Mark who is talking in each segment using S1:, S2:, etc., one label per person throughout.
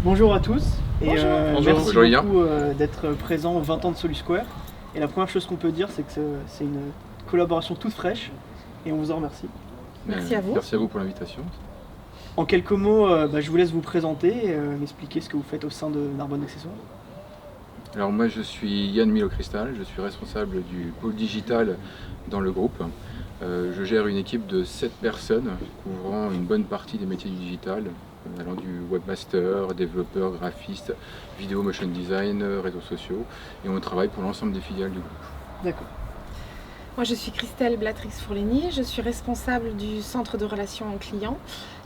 S1: Bonjour à tous et merci
S2: Bonjour,
S1: beaucoup d'être présent aux 20 ans de SoluSquare. Et la première chose qu'on peut dire, c'est que c'est une collaboration toute fraîche et on vous en remercie.
S3: Merci à vous.
S2: Merci à vous pour l'invitation.
S1: En quelques mots, je vous laisse vous présenter et m'expliquer ce que vous faites au sein de Narbonne Accessoires.
S2: Alors moi je suis Yann Milo-Cristal, je suis responsable du pôle digital dans le groupe. Je gère une équipe de 7 personnes couvrant une bonne partie des métiers du digital, allant du webmaster, développeur, graphiste, vidéo, motion design, réseaux sociaux, et on travaille pour l'ensemble des filiales du groupe.
S1: D'accord.
S3: Moi je suis Christelle Blatrix-Fourligny, je suis responsable du centre de relations clients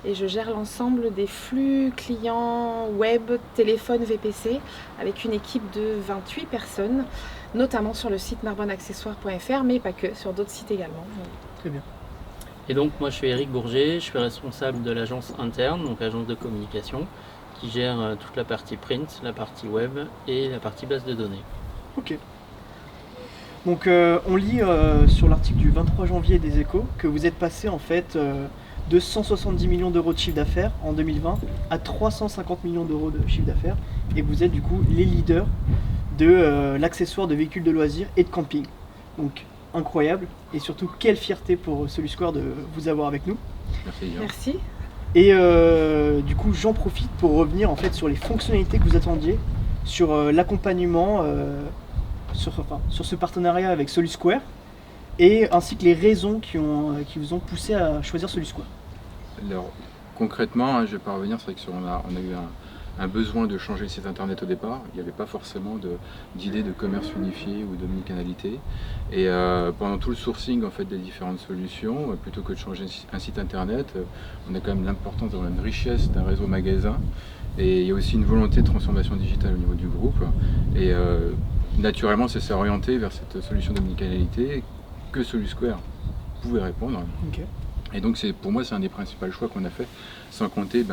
S3: et je gère l'ensemble des flux clients web, téléphone, VPC avec une équipe de 28 personnes, notamment sur le site narbonneaccessoires.fr, mais pas que, sur d'autres sites également.
S1: Très bien.
S4: Et donc moi je suis Eric Bourget, je suis responsable de l'agence interne, donc agence de communication, qui gère toute la partie print, la partie web et la partie base de données.
S1: Ok. Donc on lit sur l'article du 23 janvier des Échos que vous êtes passé en fait de 170 millions d'euros de chiffre d'affaires en 2020 à 350 millions d'euros de chiffre d'affaires et vous êtes du coup les leaders de l'accessoire de véhicules de loisirs et de camping. Donc incroyable et surtout quelle fierté pour SoluSquare de vous avoir avec nous.
S2: Merci Yann.
S3: Merci.
S1: Et du coup j'en profite pour revenir en fait sur les fonctionnalités que vous attendiez, sur l'accompagnement, sur ce partenariat avec SoluSquare et ainsi que les raisons qui vous ont poussé à choisir SoluSquare.
S2: Alors concrètement, je vais pas revenir, c'est vrai qu'on a eu un besoin de changer le site internet au départ. Il n'y avait pas forcément d'idée de commerce unifié ou d'omnicanalité. Et pendant tout le sourcing en fait, des différentes solutions, plutôt que de changer un site internet, on a quand même l'importance d'avoir une richesse d'un réseau magasin. Et il y a aussi une volonté de transformation digitale au niveau du groupe. Et naturellement, c'est orienté vers cette solution d'omnicanalité que SoluSquare pouvait répondre.
S1: Okay.
S2: Et donc pour moi c'est un des principaux choix qu'on a fait, sans compter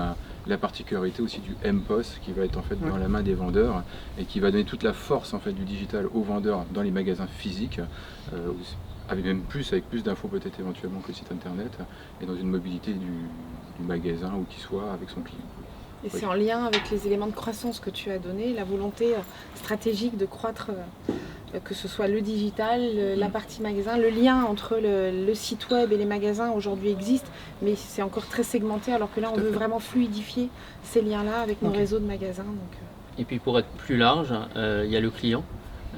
S2: la particularité aussi du MPOS qui va être en fait dans la main des vendeurs et qui va donner toute la force en fait du digital aux vendeurs dans les magasins physiques, avec plus d'infos peut-être éventuellement que le site internet, et dans une mobilité du magasin où qu'il soit avec son client.
S3: Et c'est en lien avec les éléments de croissance que tu as donné, la volonté stratégique de croître, que ce soit le digital, la partie magasin, le lien entre le site web et les magasins aujourd'hui existe, mais c'est encore très segmenté, alors que là on veut vraiment fluidifier ces liens-là avec nos réseaux de magasins.
S4: Et puis pour être plus large, il y a le client,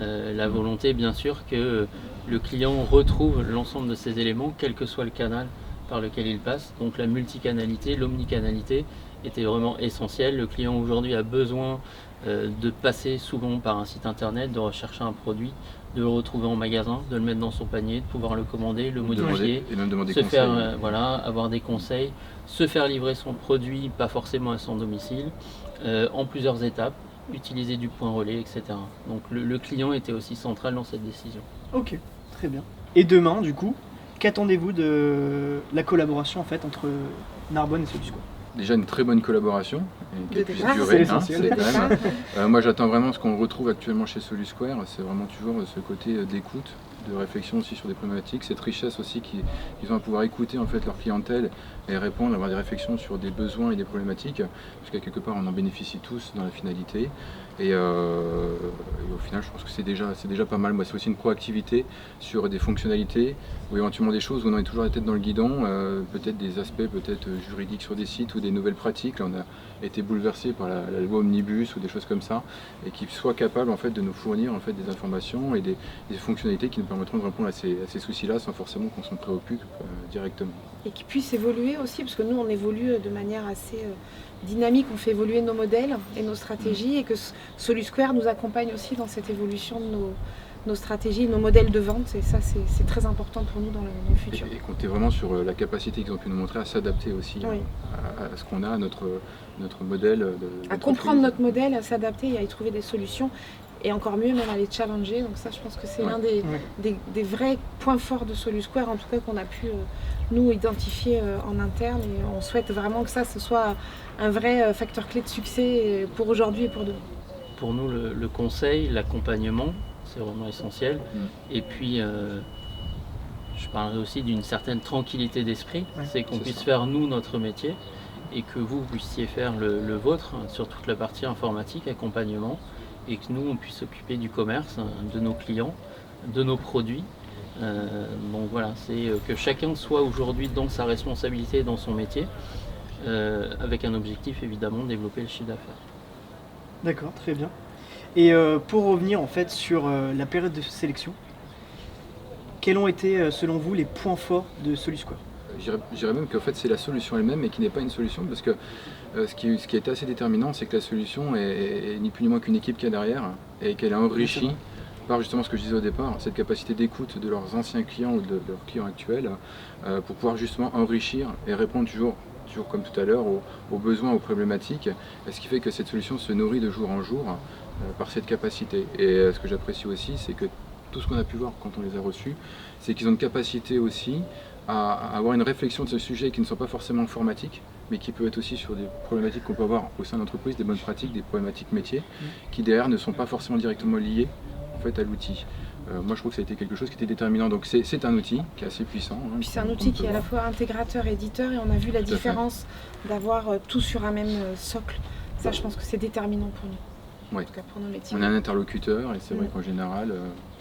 S4: la volonté bien sûr que le client retrouve l'ensemble de ces éléments, quel que soit le canal par lequel il passe. Donc la multicanalité, l'omnicanalité était vraiment essentiel. Le client aujourd'hui a besoin de passer souvent par un site internet, de rechercher un produit, de le retrouver en magasin, de le mettre dans son panier, de pouvoir le commander, le modifier,
S2: et même demander
S4: se
S2: conseils.
S4: faire, avoir des conseils, se faire livrer son produit, pas forcément à son domicile, en plusieurs étapes, utiliser du point relais, etc. Donc le client était aussi central dans cette décision.
S1: Ok, très bien. Et demain, du coup, qu'attendez-vous de la collaboration en fait entre Narbonne et SoluSquare?
S2: Déjà une très bonne collaboration et qu'elle puisse durer.
S1: C'est l'essentiel.
S2: Moi j'attends vraiment ce qu'on retrouve actuellement chez SoluSquare, c'est vraiment toujours ce côté d'écoute, de réflexion aussi sur des problématiques, cette richesse aussi qu'ils ont à pouvoir écouter en fait leur clientèle et répondre, avoir des réflexions sur des besoins et des problématiques, parce qu'à quelque part on en bénéficie tous dans la finalité. Et au final je pense que c'est déjà pas mal. Moi c'est aussi une proactivité sur des fonctionnalités ou éventuellement des choses où on est toujours la tête dans le guidon, peut-être des aspects peut-être juridiques sur des sites ou des nouvelles pratiques. Là, on a été bouleversé par la loi Omnibus ou des choses comme ça, et qui soient capables en fait de nous fournir en fait des informations et des fonctionnalités qui nous permettront de répondre à ces soucis-là sans forcément qu'on s'en préoccupe directement.
S3: Et qui puissent évoluer aussi, parce que nous on évolue de manière assez dynamique, on fait évoluer nos modèles et nos stratégies, et que SoluSquare nous accompagne aussi dans cette évolution de nos stratégies, nos modèles de vente, et ça c'est très important pour nous dans le futur.
S2: Et compter vraiment sur la capacité qu'ils ont pu nous montrer à s'adapter aussi à ce qu'on a, à notre modèle.
S3: À comprendre notre modèle, à s'adapter et à y trouver des solutions, et encore mieux même à les challenger. Donc ça je pense que c'est l'un des vrais points forts de SoluSquare, en tout cas qu'on a pu nous identifier en interne, et on souhaite vraiment que ça ce soit un vrai facteur clé de succès pour aujourd'hui et pour demain.
S4: Pour nous le conseil, l'accompagnement, c'est vraiment essentiel. Et puis je parlerai aussi d'une certaine tranquillité d'esprit, c'est qu'on puisse faire nous notre métier et que vous puissiez faire le vôtre sur toute la partie informatique, accompagnement, et que nous on puisse s'occuper du commerce, de nos clients, de nos produits. Donc voilà, c'est que chacun soit aujourd'hui dans sa responsabilité, dans son métier, avec un objectif évidemment de développer le chiffre d'affaires.
S1: D'accord, très bien. Et pour revenir en fait sur la période de sélection, quels ont été selon vous les points forts de Solusquare?
S2: Je dirais même qu'en fait c'est la solution elle-même et qui n'est pas une solution parce que ce qui est assez déterminant c'est que la solution est ni plus ni moins qu'une équipe qu'il y a derrière et qu'elle est enrichie par justement ce que je disais au départ, cette capacité d'écoute de leurs anciens clients ou de leurs clients actuels pour pouvoir justement enrichir et répondre toujours comme tout à l'heure aux besoins, aux problématiques, ce qui fait que cette solution se nourrit de jour en jour par cette capacité. Et ce que j'apprécie aussi c'est que tout ce qu'on a pu voir quand on les a reçus, c'est qu'ils ont une capacité aussi à avoir une réflexion de ce sujet qui ne sont pas forcément informatiques, mais qui peut être aussi sur des problématiques qu'on peut avoir au sein de l'entreprise, des bonnes pratiques, des problématiques métiers, qui derrière ne sont pas forcément directement liées en fait, à l'outil. Moi je trouve que ça a été quelque chose qui était déterminant, donc c'est un outil qui est assez puissant.
S3: Puis c'est un outil qui est à la fois intégrateur et éditeur, et on a vu la différence d'avoir tout sur un même socle. Ça je pense que c'est déterminant pour nous, en tout cas pour nos métiers.
S2: On a un interlocuteur et c'est vrai qu'en général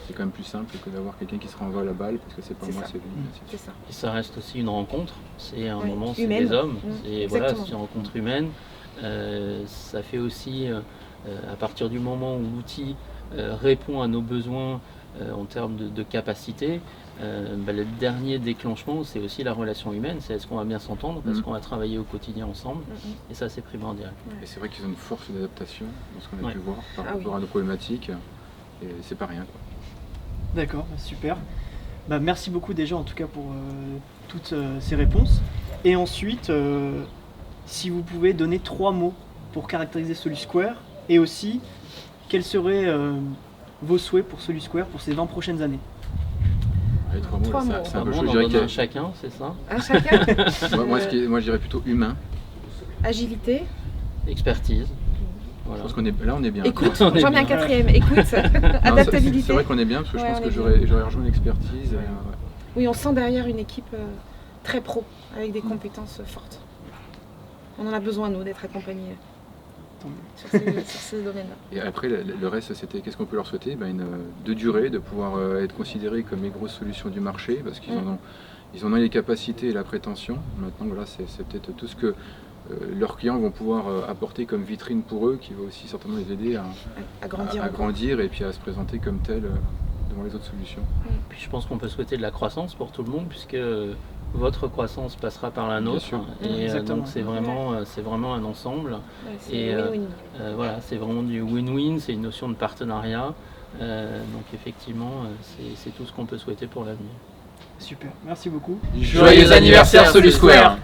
S2: c'est quand même plus simple que d'avoir quelqu'un qui se renvoie la balle parce que c'est pas moi, c'est lui.
S3: C'est ça.
S4: Et ça reste aussi une rencontre, c'est un moment, c'est
S3: humaine.
S4: des hommes, et voilà,
S3: Exactement.
S4: c'est une rencontre humaine. Ça fait aussi, à partir du moment où l'outil répond à nos besoins en termes de capacité, le dernier déclenchement, c'est aussi la relation humaine, c'est est-ce qu'on va bien s'entendre, parce qu'on va travailler au quotidien ensemble, et ça c'est primordial.
S2: Et c'est vrai qu'ils ont une force d'adaptation dans ce qu'on a pu voir par
S3: Ah
S2: rapport à nos problématiques, et c'est pas rien, quoi.
S1: D'accord, super. Merci beaucoup déjà en tout cas pour toutes ces réponses. Et ensuite, si vous pouvez donner 3 mots pour caractériser Solusquare, et aussi quels seraient vos souhaits pour Solusquare pour ces 20 prochaines années?
S2: Les 3 mots,
S3: Trois
S2: là,
S3: mots.
S2: c'est un peu
S4: Bon,
S2: chaud,
S4: on
S2: je
S4: en
S2: dirais
S4: donne un
S2: que-
S4: chacun, c'est ça?
S3: À chacun,
S2: moi je dirais plutôt humain.
S3: agilité,
S4: expertise.
S2: Je
S4: Voilà.
S2: pense qu'on est là, on est bien.
S3: écoute,
S4: On est
S3: j'en mets un
S4: bien.
S3: quatrième, écoute,
S2: Non,
S3: adaptabilité.
S2: c'est vrai qu'on est bien parce que je
S3: Ouais,
S2: pense
S3: on
S2: que
S3: est
S2: j'aurais rejoint l'expertise. Ouais.
S3: Oui, on sent derrière une équipe très pro, avec des compétences fortes. On en a besoin, nous, d'être accompagnés sur ces domaines-là.
S2: Et après, le reste, c'était qu'est-ce qu'on peut leur souhaiter, de durer, de pouvoir être considérés comme les grosses solutions du marché, parce qu'ils en ont les capacités et la prétention. Maintenant, voilà, c'est peut-être tout ce que leurs clients vont pouvoir apporter comme vitrine pour eux, qui va aussi certainement les aider
S3: À grandir.
S2: à
S3: encore.
S2: grandir et puis à se présenter comme tel devant les autres solutions.
S4: Puis je pense qu'on peut souhaiter de la croissance pour tout le monde, puisque votre croissance passera par la
S2: Bien
S4: nôtre.
S2: sûr.
S4: Et
S1: Exactement.
S4: donc c'est vraiment un ensemble.
S3: Ouais, c'est
S4: Et
S3: win-win.
S4: voilà, c'est vraiment du win-win, c'est une notion de partenariat. Donc effectivement, c'est tout ce qu'on peut souhaiter pour l'avenir.
S1: Super, merci beaucoup.
S4: Joyeux anniversaire Solusquare.